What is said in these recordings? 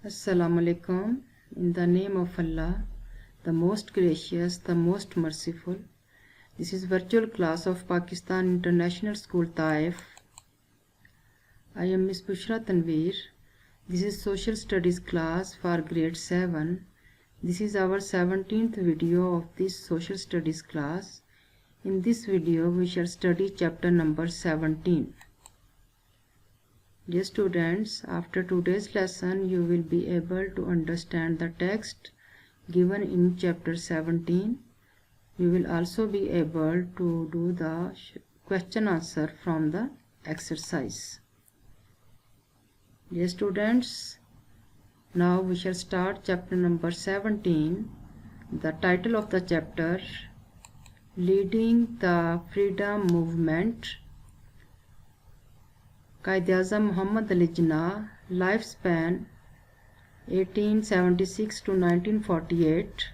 Assalamu alaikum. In the name of Allah, the most gracious, the most merciful. This is virtual class of Pakistan International School Taif. I am Miss Bushra Tanveer. This is social studies class for grade 7. This is our 17th video of this social studies class. In this video we shall study chapter number 17. Dear students, after today's lesson you will be able to understand the text given in chapter 17. You will also be able to do the question answer from the exercise. Dear students, now we shall start chapter number 17. The title of the chapter, Leading the Freedom Movement. Quaid-e-Azam Muhammad Ali Jinnah, lifespan 1876 to 1948.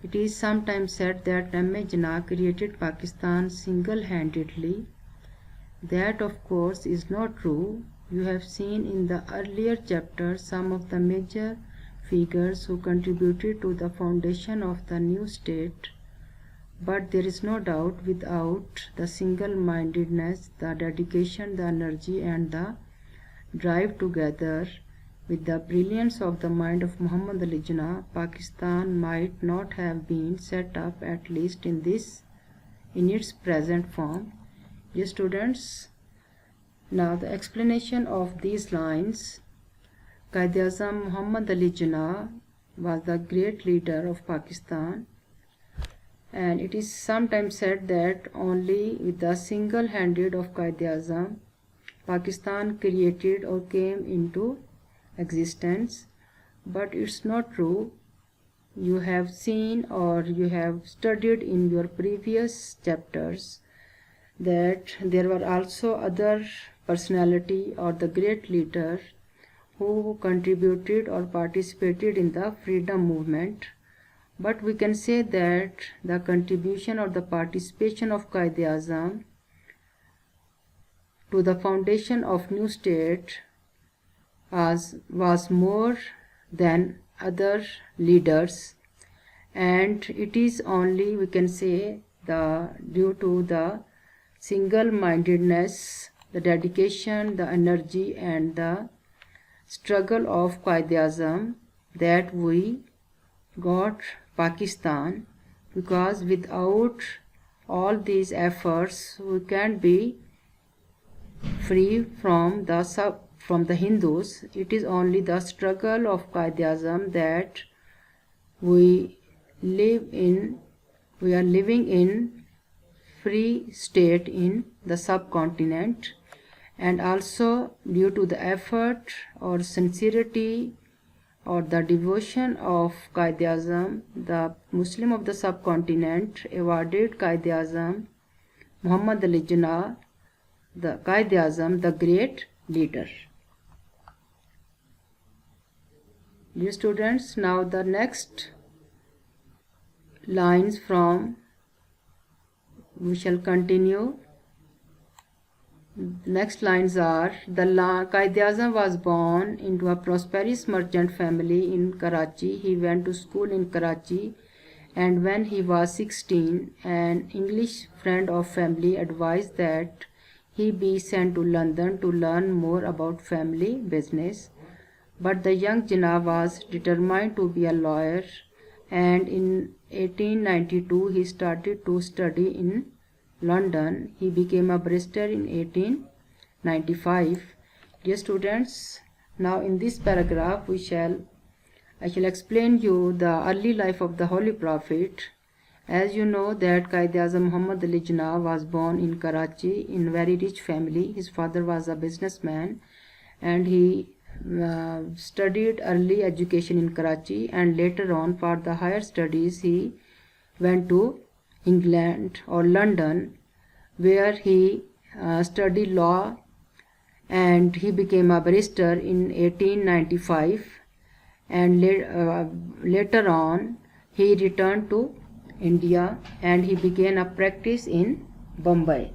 It is sometimes said that M.A. Jinnah created Pakistan single-handedly. That of course is not true. You have seen in the earlier chapter some of the major figures who contributed to the foundation of the new state. But there is no doubt, without the single-mindedness, the dedication, the energy and the drive together with the brilliance of the mind of Muhammad Ali Jinnah, Pakistan might not have been set up, at least in its present form. Dear students, now the explanation of these lines. Quaid-e-Azam Muhammad Ali Jinnah was the great leader of Pakistan, and it is sometimes said that only with the single-handed of Quaid-e-Azam, Pakistan created or came into existence. But it's not true. You have seen or you have studied in your previous chapters that there were also other personality or the great leader who contributed or participated in the freedom movement. But we can say that the contribution or the participation of Quaid-e-Azam to the foundation of new state was more than other leaders, and it is only, we can say, due to the single-mindedness, the dedication, the energy and the struggle of Quaid-e-Azam that we got Pakistan, because without all these efforts we can't be free from the Hindus. It is only the struggle of Quaid-e-Azam that we are living in free state in the subcontinent, and also due to the effort or sincerity or the devotion of Quaid-e-Azam, the Muslim of the subcontinent awarded Quaid-e-Azam Muhammad Ali Jinnah, the Quaid-e-Azam, the great leader. Dear students, now the next lines from we shall continue. Next lines are, Quaid-e-Azam was born into a prosperous merchant family in Karachi. He went to school in Karachi, and when he was 16, an English friend of family advised that he be sent to London to learn more about family business. But the young Jinnah was determined to be a lawyer, and in 1892 he started to study in London. He became a barrister in 1895. Dear students, now in this paragraph I shall explain you the early life of the Holy Prophet. As you know that Quaid-e-Azam Muhammad Ali Jinnah was born in Karachi in a very rich family. His father was a businessman, and he studied early education in Karachi, and later on for the higher studies he went to England or London, where he studied law, and he became a barrister in 1895, and later on he returned to India and he began a practice in Bombay.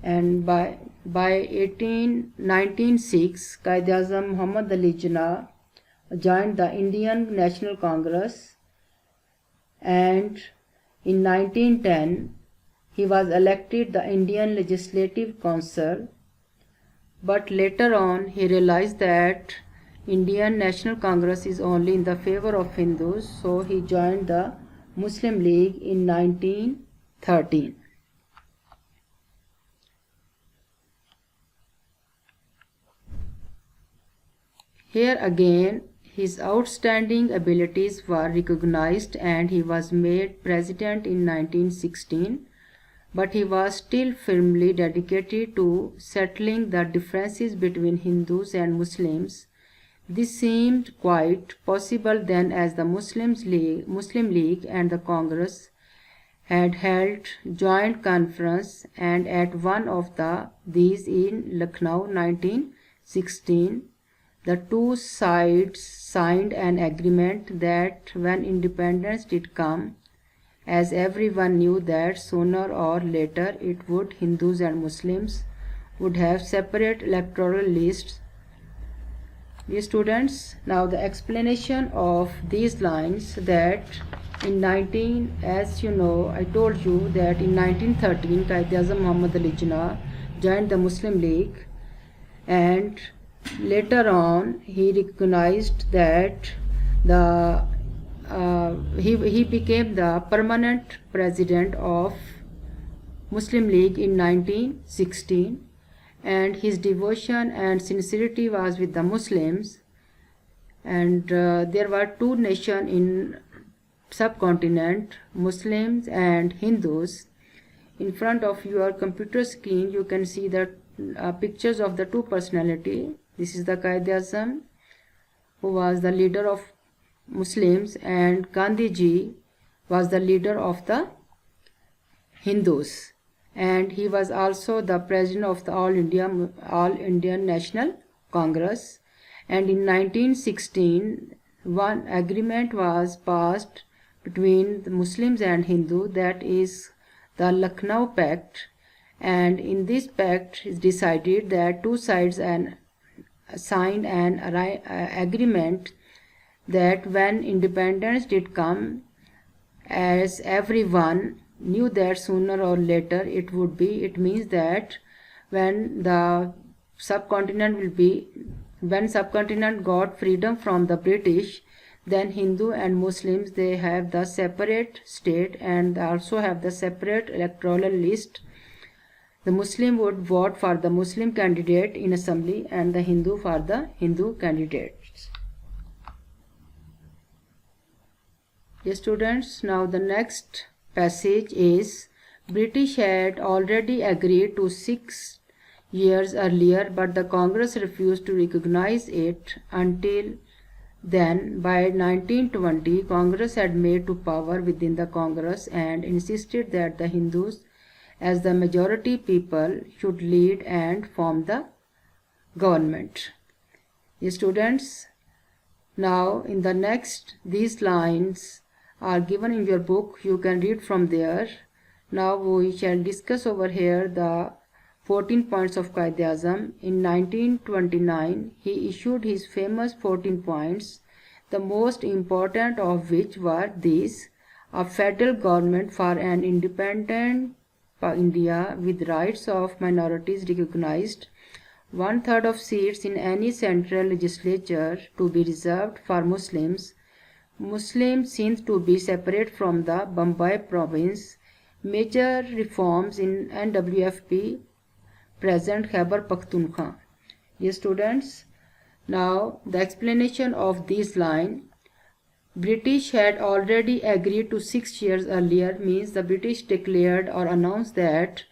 And by 1906, Quaid-e-Azam Muhammad Ali Jinnah joined the Indian National Congress, and in 1910 he was elected the Indian Legislative Council, but later on he realized that Indian National Congress is only in the favor of Hindus, so he joined the Muslim League in 1913. Here again his outstanding abilities were recognized and he was made president in 1916, but he was still firmly dedicated to settling the differences between Hindus and Muslims. This seemed quite possible then, as the Muslim League and the Congress had held joint conference, and at one of these in Lucknow 1916, the two sides signed an agreement that when independence did come, as everyone knew that sooner or later it would, Hindus and Muslims would have separate electoral lists. Dear students, now the explanation of these lines, that as you know, I told you that in 1913 Quaid-e-Azam Muhammad Ali Jinnah joined the Muslim League, and later on he recognized that he became the permanent president of Muslim League in 1916, and his devotion and sincerity was with the Muslims, and there were two nations in subcontinent, Muslims and Hindus. In front of your computer screen you can see the pictures of the two personality. This is the Quaid-e-Azam, who was the leader of Muslims, and Gandhi ji was the leader of the Hindus, and he was also the president of the All Indian National Congress. And in 1916 one agreement was passed between the Muslims and Hindu, that is the Lucknow Pact, and in this pact is decided that two sides signed an agreement that when independence did come, as everyone knew that sooner or later it would be, it means that when subcontinent got freedom from the British, then Hindu and Muslims, they have the separate state and also have the separate electoral list. The Muslim would vote for the Muslim candidate in assembly and the Hindu for the Hindu candidates. Yes, students, now the next passage is, British had already agreed to 6 years earlier, but the Congress refused to recognize it until then. By 1920, Congress had made to power within the Congress and insisted that the Hindus, as the majority people, should lead and form the government. Yes, students, now in the next, these lines are given in your book, you can read from there. Now we shall discuss over here the 14 points of Quaid-e-Azam. In 1929 he issued his famous 14 points, the most important of which were these: a federal government for an independent India with rights of minorities recognized, 1/3 of seats in any central legislature to be reserved for Muslims, Muslim Sindh to be separate from the Bombay province, major reforms in NWFP, present Khyber Pakhtunkhwa. Yes, students, now the explanation of this line. British had already agreed to 6 years earlier means the British declared or announced that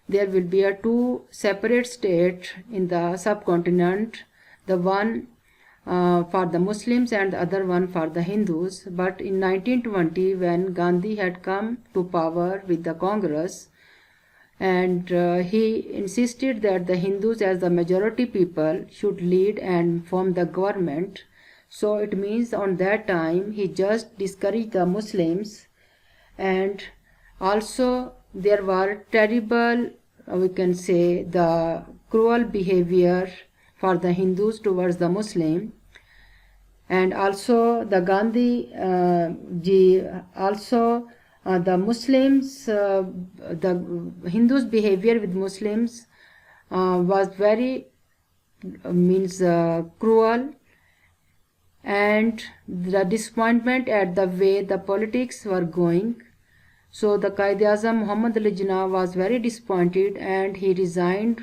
there will be a two separate states in the subcontinent, the one for the Muslims and the other one for the Hindus. But in 1920, when Gandhi had come to power with the Congress, and he insisted that the Hindus, as the majority people, should lead and form the government. So it means on that time he just discouraged the Muslims, and also there were terrible, we can say, the cruel behavior for the Hindus towards the Muslim. And also the Gandhi ji, also the Muslims, the Hindus' behavior with Muslims was very cruel, and the disappointment at the way the politics were going. So the Quaid-e-Azam Muhammad Ali Jinnah was very disappointed, and he resigned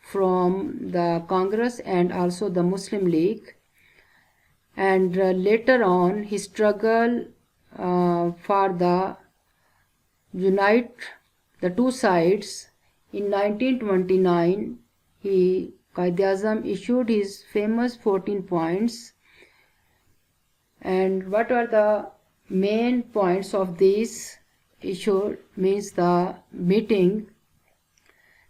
from the Congress and also the Muslim League. And later on he struggled for the unite the two sides. In 1929 Quaid-e-Azam issued his famous 14 points. And what are the main points of this issue? Means the meeting: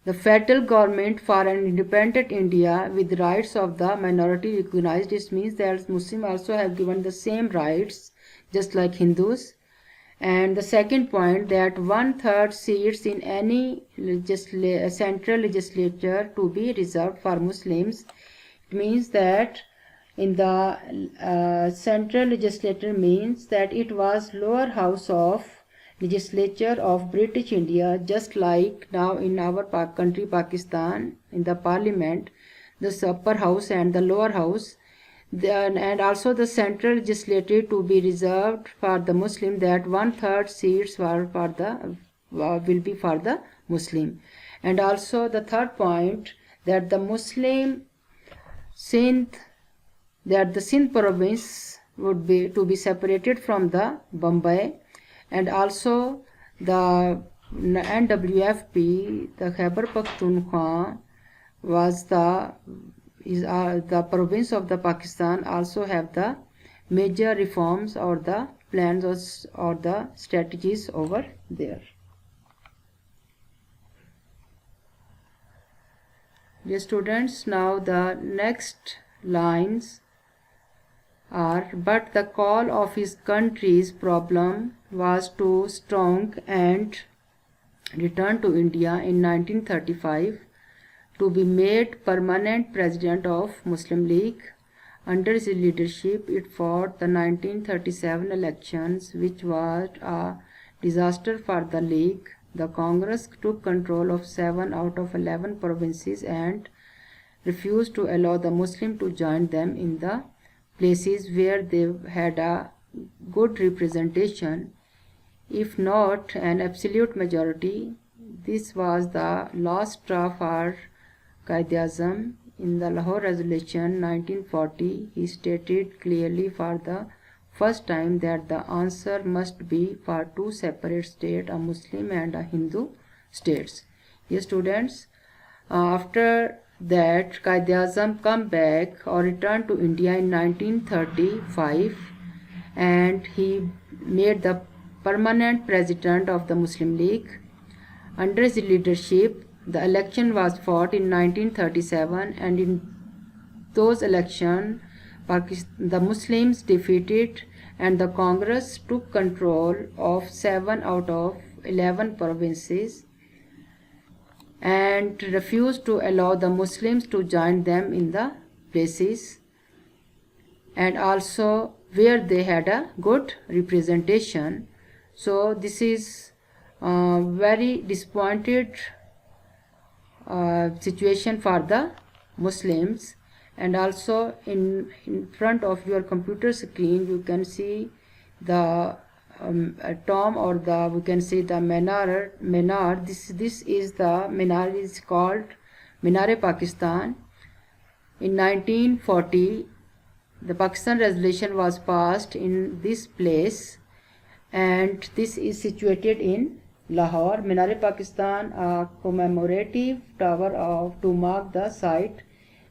the federal government for an independent India with rights of the minority recognized. This means that Muslims also have given the same rights just like Hindus. And the second point, that 1/3 seats in any central legislature to be reserved for Muslims. It means that in the central legislature means that it was lower house of legislature of British India, just like now in our country Pakistan, in the parliament, the upper house and the lower house. And also the central legislature to be reserved for the Muslim, that 1/3 seats were for the will be for the Muslim. And also the third point, that the Muslim Sindh, that the Sindh province would be to be separated from the Bombay. And also the NWFP, the Khyber Pakhtunkhwa, was the province of the Pakistan, also have the major reforms or the plans or the strategies over there. Dear students, now the next lines are: but the call of his country's problem was too strong, and returned to India in 1935 to be made permanent president of Muslim League. Under his leadership, it fought the 1937 elections, which was a disaster for the League. The Congress took control of 7 out of 11 provinces and refused to allow the Muslims to join them in the places where they had a good representation, if not an absolute majority. This was the last straw for Quaid-e-Azam. In the Lahore Resolution 1940, he stated clearly for the first time that the answer must be for two separate states, a Muslim and a Hindu states. Yes, students, after that Quaid-e-Azam come back or returned to India in 1935, and he made the permanent president of the Muslim League. Under his leadership, the election was fought in 1937, and in those elections the Muslims defeated, and the Congress took control of 7 out of 11 provinces and refused to allow the Muslims to join them in the places and also where they had a good representation. So this is very disappointed situation for the Muslims. And also in front of your computer screen you can see the tomb, or we can say the Minar. This is the Minar, is called Minar-e-Pakistan. In 1940, the Pakistan resolution was passed in this place, and this is situated in Lahore. Minar-e-Pakistan, a commemorative tower to mark the site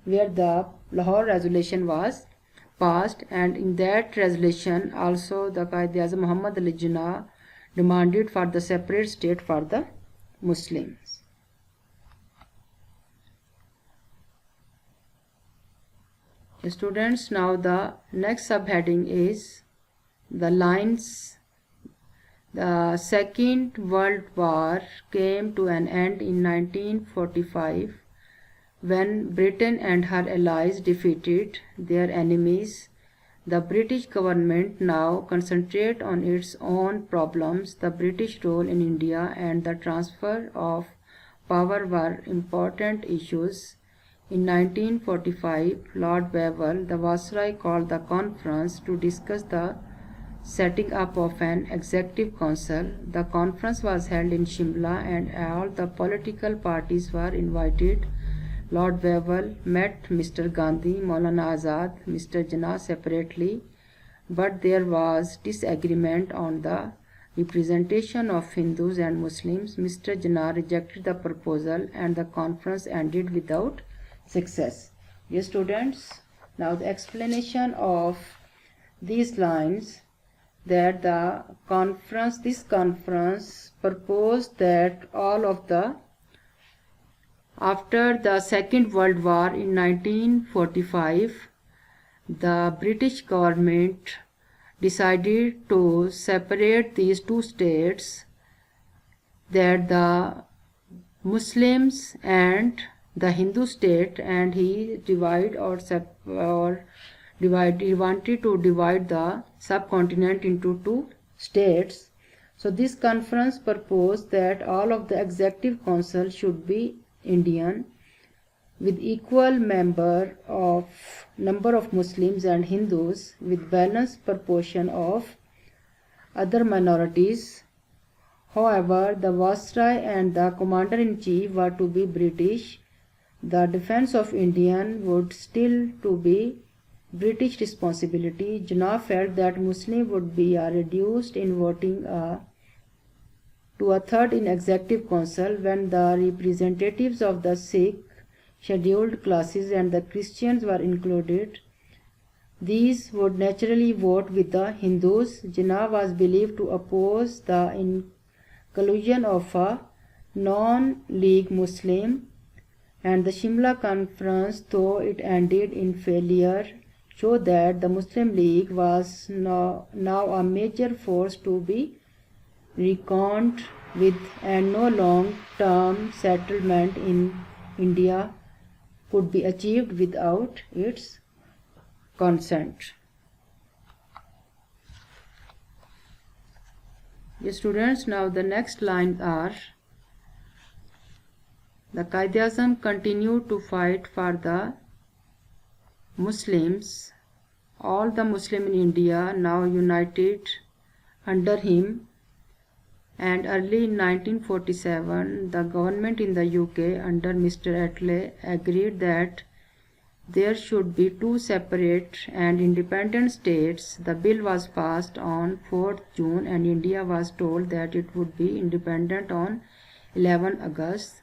where the Lahore resolution was passed, and in that resolution also the Quaid-e-Azam Muhammad Ali Jinnah demanded for the separate state for the Muslims. Students, now the next subheading is the lines. The Second World War came to an end in 1945 when Britain and her allies defeated their enemies, The British government now concentrate on its own problems. The British role in India and the transfer of power were important issues. In 1945, Lord Wavell, the Viceroy, called the conference to discuss the setting up of an executive council. The conference was held in Shimla and all the political parties were invited. Lord Wavell met Mr. Gandhi, Maulana Azad, Mr. Jinnah separately, but there was disagreement on the representation of Hindus and Muslims. Mr. Jinnah rejected the proposal and the conference ended without success. Dear students, now the explanation of these lines, that this conference proposed that after the Second World War in 1945, the British government decided to separate these two states, that the Muslims and the Hindu state, and he wanted to divide the subcontinent into two states. So this conference proposed that all of the executive council should be Indian, with equal number of Muslims and Hindus, with balanced proportion of other minorities. However, the Viceroy and the Commander-in-Chief were to be British. The defense of India would still to be British responsibility. Jinnah felt that Muslims would be reduced in voting to a third in executive council when the representatives of the Sikh, scheduled classes and the Christians were included. These would naturally vote with the Hindus. Jinnah was believed to oppose the inclusion of a non-League Muslim, and the Shimla conference, though it ended in failure, showed that the Muslim League was now a major force to be reckoned with, and no long-term settlement in India could be achieved without its consent. Yes, students, now the next lines are: the Quaid-e-Azam continued to fight for the Muslims. All the Muslims in India now united under him, and early in 1947 the government in the UK under Mr. Attlee agreed that there should be two separate and independent states. The bill was passed on 4th June and India was told that it would be independent on 11 August.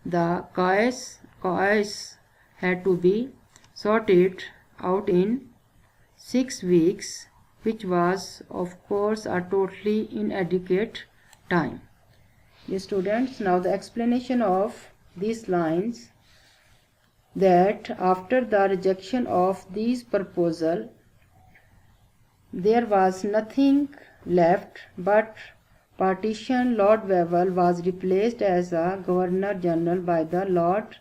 The cause had to be sorted out in 6 weeks, which was of course a totally inadequate time. Dear students, now the explanation of these lines, that after the rejection of these proposals, there was nothing left but partition. Lord Wavell was replaced as a Governor General by the Lord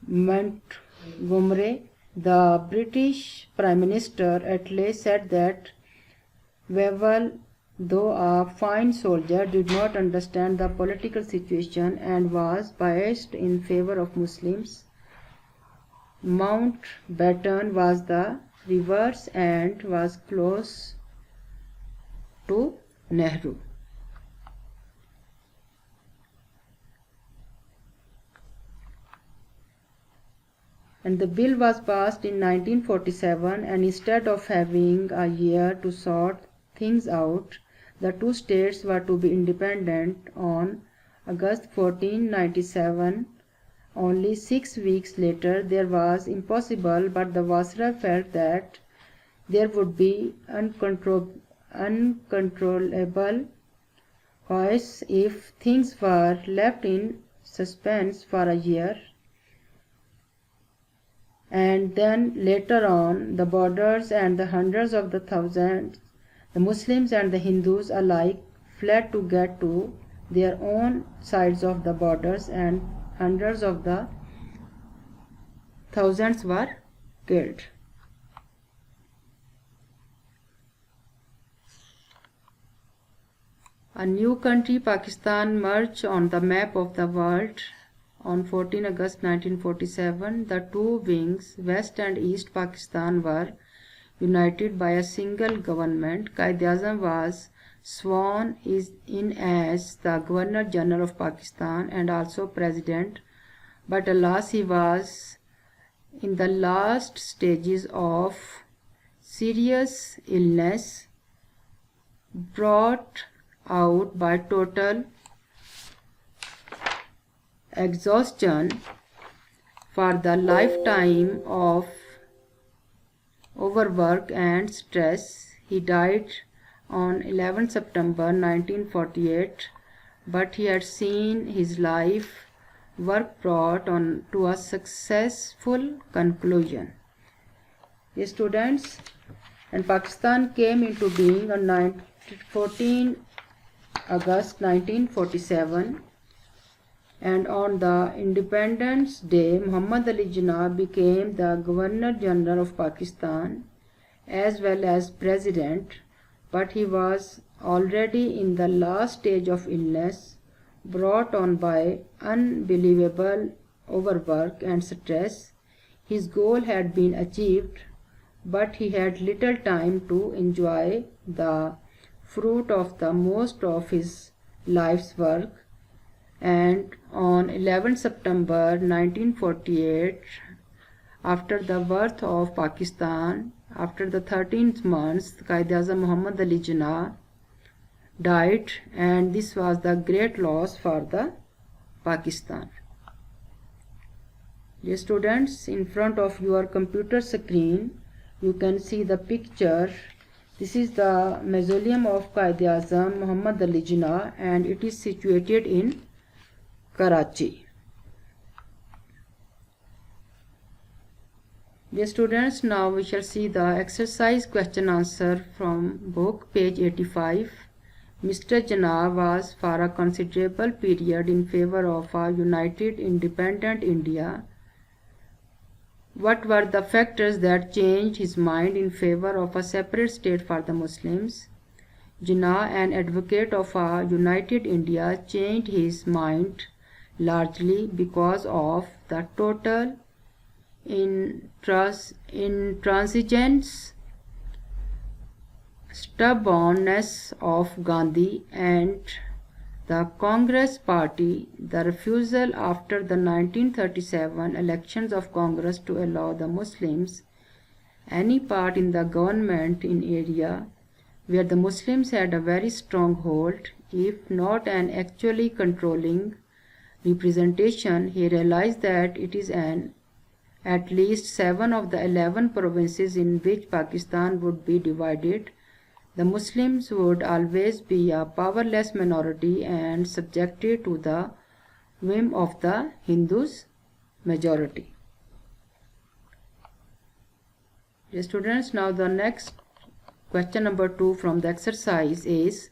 Montgomery. The British Prime Minister Attlee said that Wavell, though a fine soldier, did not understand the political situation and was biased in favor of Muslims. Mountbatten was the reverse and was close to Nehru. And the bill was passed in 1947, and instead of having a year to sort things out, the two states were to be independent on August 14, 1997. Only 6 weeks later, there was impossible, but the Viceroy felt that there would be uncontrollable chaos if things were left in suspense for a year. And then later on, the borders and the hundreds of the thousands, the Muslims and the Hindus alike, fled to get to their own sides of the borders, and hundreds of the thousands were killed. A new country, Pakistan, merged on the map of the world on 14 August 1947. The two wings, West and East Pakistan, were united by a single government. Quaid-e-Azam was sworn in as the Governor General of Pakistan and also President, but alas, he was in the last stages of serious illness brought out by total exhaustion for the lifetime of overwork and stress. He died on 11 September 1948, but he had seen his life work brought on to a successful conclusion. Yes, students, and Pakistan came into being on 14 August 1947, and on the Independence Day, Muhammad Ali Jinnah became the Governor General of Pakistan as well as President, but he was already in the last stage of illness brought on by unbelievable overwork and stress. His goal had been achieved, but he had little time to enjoy the fruit of the most of his life's work. And on 11 September 1948, after the birth of Pakistan, after the 13th month, Quaid-e-Azam Muhammad Ali Jinnah died, and this was the great loss for the Pakistan. Dear students, in front of your computer screen, you can see the picture. This is the mausoleum of Quaid-e-Azam Muhammad Ali Jinnah, and it is situated in Karachi. Dear students, now we shall see the exercise question answer from book, page 85. Mr. Jinnah was for a considerable period in favor of a united independent India. What were the factors that changed his mind in favor of a separate state for the Muslims? Jinnah, an advocate of a united India, changed his mind largely because of the total intransigence, stubbornness of Gandhi and the Congress Party, the refusal after the 1937 elections of Congress to allow the Muslims any part in the government in area where the Muslims had a very strong hold, if not an actually controlling representation. He realized that it is at least 7 of the 11 provinces in which Pakistan would be divided. The Muslims would always be a powerless minority and subjected to the whim of the Hindus majority. Dear students, now the next question number 2 from the exercise is,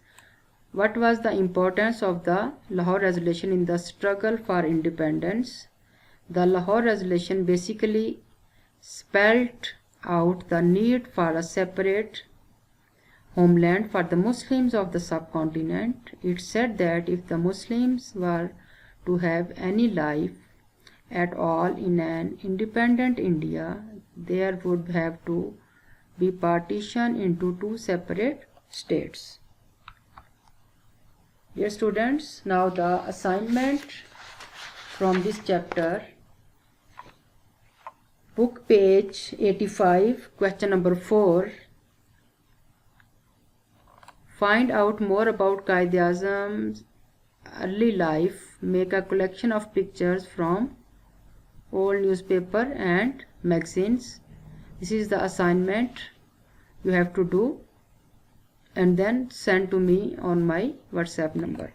what was the importance of the Lahore Resolution in the struggle for independence? The Lahore Resolution basically spelled out the need for a separate homeland for the Muslims of the subcontinent. It said that if the Muslims were to have any life at all in an independent India, there would have to be partition into 2 separate states. Dear students, now the assignment from this chapter, book page 85, question number 4. Find out more about Quaid-e-Azam's early life. Make a collection of pictures from old newspaper and magazines. This is the assignment you have to do, and then send to me on my WhatsApp number.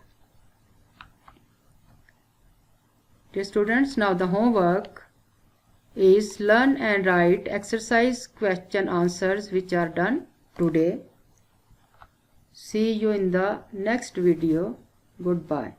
Dear students, now the homework is learn and write exercise question answers which are done today. See you in the next video. Goodbye.